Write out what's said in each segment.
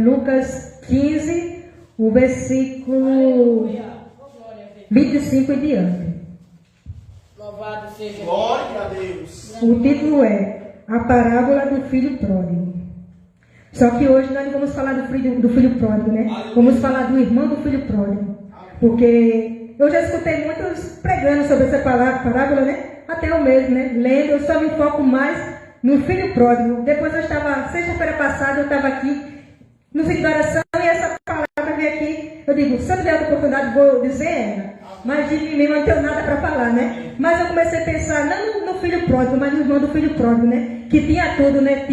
Lucas 15, o versículo 25 em diante. Louvado seja Glória a Deus. O título é A Parábola do Filho Pródigo. Só que hoje nós não vamos falar do filho pródigo, né? Vamos falar do irmão do filho pródigo. Porque eu já escutei muitos pregando sobre essa parábola, né? Até eu mesmo, né? Lendo, eu só me foco mais no filho pródigo. Depois eu estava, sexta-feira passada, eu estava aqui no vídeo de oração e essa palavra veio aqui. Eu digo, se eu tiver a oportunidade, vou dizer ela. Mas de mim mesmo não tenho nada para falar, né? Mas eu comecei a pensar, não no filho pródigo, mas no irmão do filho pródigo, né? Que tinha tudo, né?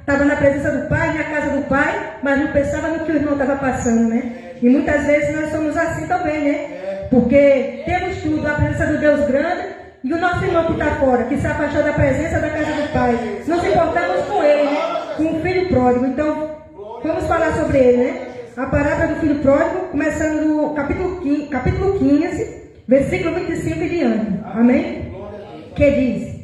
Estava na presença do pai, na casa do pai, mas não pensava no que o irmão estava passando, né? E muitas vezes nós somos assim também, né? Porque temos tudo, a presença do Deus grande, e o nosso irmão que está fora, que se afastou da presença da casa do pai. Não se importamos com ele, né? Com o filho pródigo. Então, vamos falar sobre ele, né? A parábola do filho pródigo, começando no capítulo 15, versículo 25 e diante. Amém? Que diz: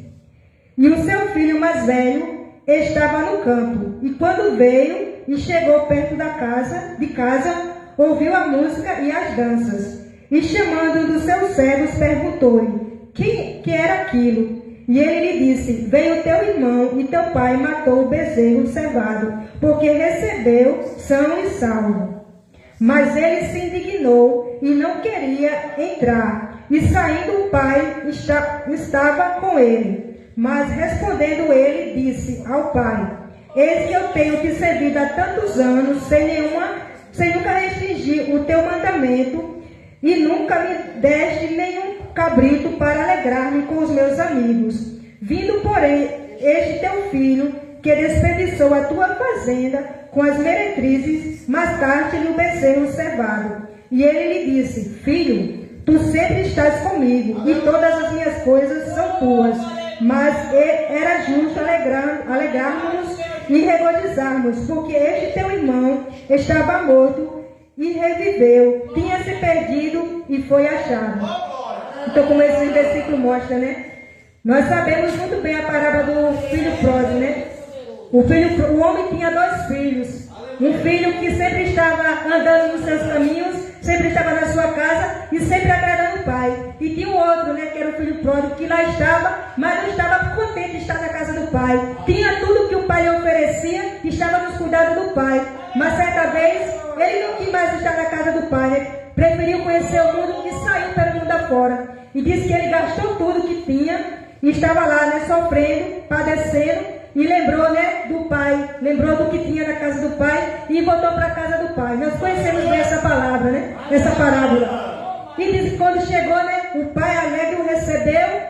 E o seu filho mais velho estava no campo, e quando veio e chegou perto de casa, ouviu a música e as danças. E chamando um dos seus servos, perguntou-lhe que era aquilo. E ele lhe disse: Veio teu irmão e teu pai matou o bezerro cevado, porque recebeu são e salvo. Mas ele se indignou e não queria entrar. E saindo o pai estava com ele. Mas respondendo ele, disse ao pai: Eis que eu tenho te servido há tantos anos, sem nunca restringir o teu mandamento, e nunca me deste nenhum cabrito para alegrar-me com os meus amigos. Vindo, porém, este teu filho, que desperdiçou a tua fazenda com as meretrizes, mataste-lhe o bezerro cevado. E ele lhe disse: Filho, tu sempre estás comigo, e todas as minhas coisas são tuas. Mas era justo alegrarmos e regozijarmos, porque este teu irmão estava morto e reviveu, tinha se perdido e foi achado. Então, como esse versículo mostra, né? Nós sabemos muito bem a parábola do filho pródigo, né? O homem tinha dois filhos. Um filho que sempre estava andando nos seus caminhos, sempre estava na sua casa e sempre agradando o pai. E tinha um outro, né, que era o filho pródigo, que lá estava, mas não estava contente de estar na casa do pai. Tinha tudo que o pai lhe oferecia e estava nos cuidados do pai. Mas certa vez, ele não quis mais estar na casa do pai, né? Preferiu conhecer o mundo e saiu pelo mundo afora. E disse que ele gastou tudo que tinha e estava lá, né, sofrendo, padecendo. E lembrou, né, do pai, lembrou do que tinha na casa do pai e voltou para a casa do pai. Nós conhecemos bem essa palavra, né, essa parábola. E diz que quando chegou, né, o pai alegre o recebeu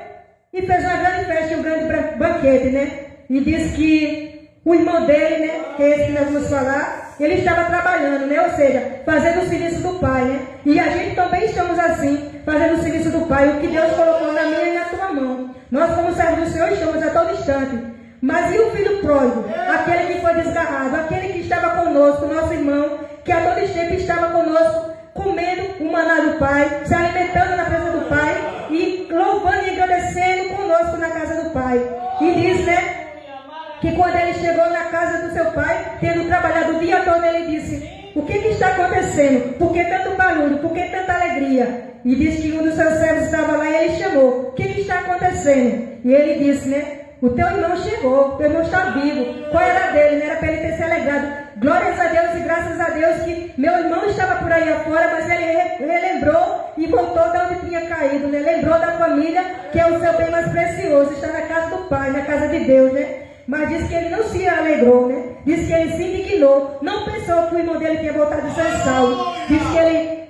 e fez uma grande festa, um grande banquete, né. E diz que o irmão dele, né, que é esse que nós vamos falar, ele estava trabalhando, né, ou seja, fazendo o serviço do pai, né. E a gente também estamos assim, fazendo o serviço do pai, o que Deus colocou na minha e na tua mão. Nós, como servos do Senhor, estamos a todo instante. Mas e o filho pródigo? Aquele que foi desgarrado, aquele que estava conosco, nosso irmão, que a todo tempo estava conosco, comendo o maná do Pai, se alimentando na presença do Pai e louvando e agradecendo conosco na casa do Pai. E diz, né, que quando ele chegou na casa do seu pai, tendo trabalhado o dia todo, ele disse: O que está acontecendo? Por que tanto barulho? Por que tanta alegria? E diz que um dos seus servos estava lá e ele chamou: O que está acontecendo? E ele disse, né, o teu irmão chegou, teu irmão está vivo. Qual era dele? Não era para ele ter se alegrado. Glórias a Deus e graças a Deus que meu irmão estava por aí afora, mas ele relembrou e voltou de onde tinha caído, né? Lembrou da família, que é o seu bem mais precioso, está na casa do Pai, na casa de Deus, né? Mas diz que ele não se alegrou, né? Diz que ele se indignou, não pensou que o irmão dele tinha voltado de São Saulo. Diz que ele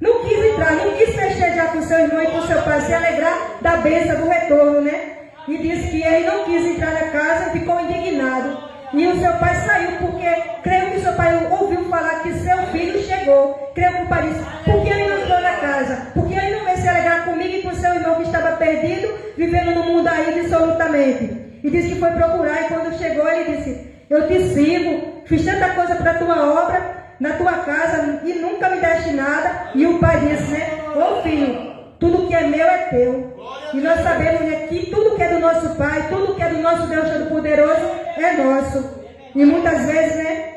não quis entrar, não quis festejar com seu irmão e com seu pai, se alegrar da bênção do retorno, né? E disse que ele não quis entrar na casa, ficou indignado. E o seu pai saiu, porque creio que seu pai ouviu falar que seu filho chegou. Creio que o pai disse: por que ele não entrou na casa? Por que ele não veio se alegrar comigo e com seu irmão que estava perdido, vivendo no mundo aí dissolutamente? E disse que foi procurar, e quando chegou ele disse: eu te sirvo, fiz tanta coisa para a tua obra, na tua casa, e nunca me deste nada. E o pai disse, né: ô filho, tudo que é meu é teu. E nós sabemos, né, que tudo que é do nosso Pai, tudo que é do nosso Deus Todo-Poderoso é nosso. E muitas vezes, né,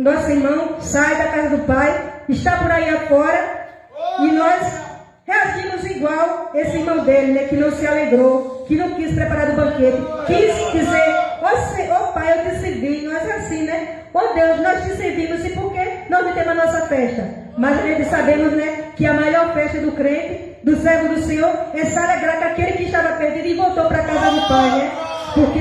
nosso irmão sai da casa do Pai, está por aí afora, e nós reagimos igual esse irmão dele, né, que não se alegrou, que não quis preparar o banquete, quis dizer, ó Pai, eu te servi, nós é assim, né? Ó Deus, nós te servimos, e por que nós não temos a nossa festa? Mas a gente sabemos, né, que a maior festa do crente, do servo do Senhor, é se alegrar com aquele que estava perdido e voltou para a casa do Pai, né? Porque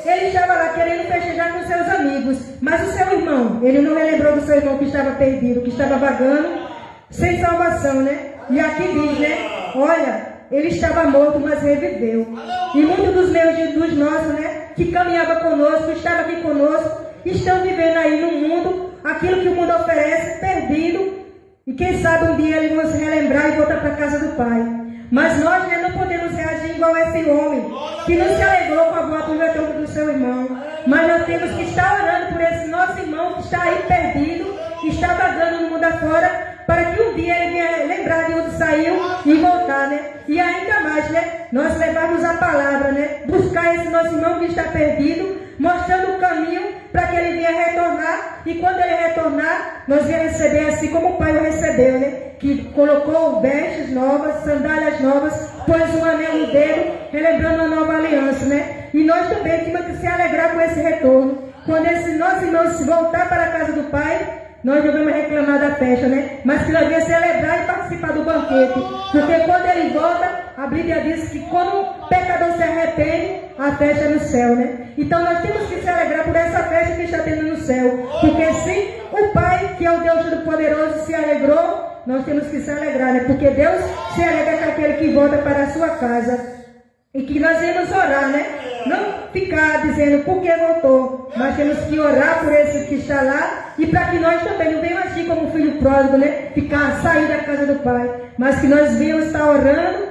ele estava lá querendo festejar com seus amigos, mas o seu irmão, ele não relembrou do seu irmão que estava perdido, que estava vagando, sem salvação, né? E aqui diz, né? Olha, ele estava morto, mas reviveu. E muitos dos nossos, né? Que caminhava conosco, estava aqui conosco, estão vivendo aí no mundo, aquilo que o mundo oferece, perdido. E quem sabe um dia eles vão se relembrar e voltar para a casa do Pai. Mas nós, né, não podemos reagir igual a esse homem, que não se alegrou com a volta do retorno do seu irmão. Mas nós temos que estar orando por esse nosso irmão que está aí perdido, que está vagando no mundo afora, para que um dia ele venha lembrar de onde saiu e voltar, né? E ainda mais, né? Nós levarmos a palavra, né? Buscar esse nosso irmão que está perdido, mostrando o caminho para que ele venha retornar. E quando ele retornar, nós venhamos receber assim como o Pai o recebeu, né? Que colocou vestes novas, sandálias novas, pôs um anel no dedo, relembrando a nova aliança, né? E nós também temos que se alegrar com esse retorno. Quando esse nosso irmão se voltar para a casa do Pai, nós não vamos reclamar da festa, né? Mas que nós devemos celebrar e participar do banquete. Porque quando ele volta, a Bíblia diz que quando o pecador se arrepende, a festa é no céu, né? Então nós temos que se alegrar por essa festa que está tendo no céu. Porque se o Pai, que é o Deus Todo-Poderoso, se alegrou, nós temos que se alegrar, né? Porque Deus se alegra com aquele que volta para a sua casa. E que nós devemos orar, né? Não ficar dizendo por que voltou, mas temos que orar por esse que está lá e para que nós também não venhamos agir como filho pródigo, né? Sair da casa do Pai, mas que nós venhamos estar orando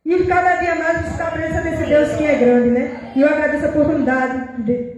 e cada dia mais buscar a presença desse Deus que é grande, né? E eu agradeço a oportunidade de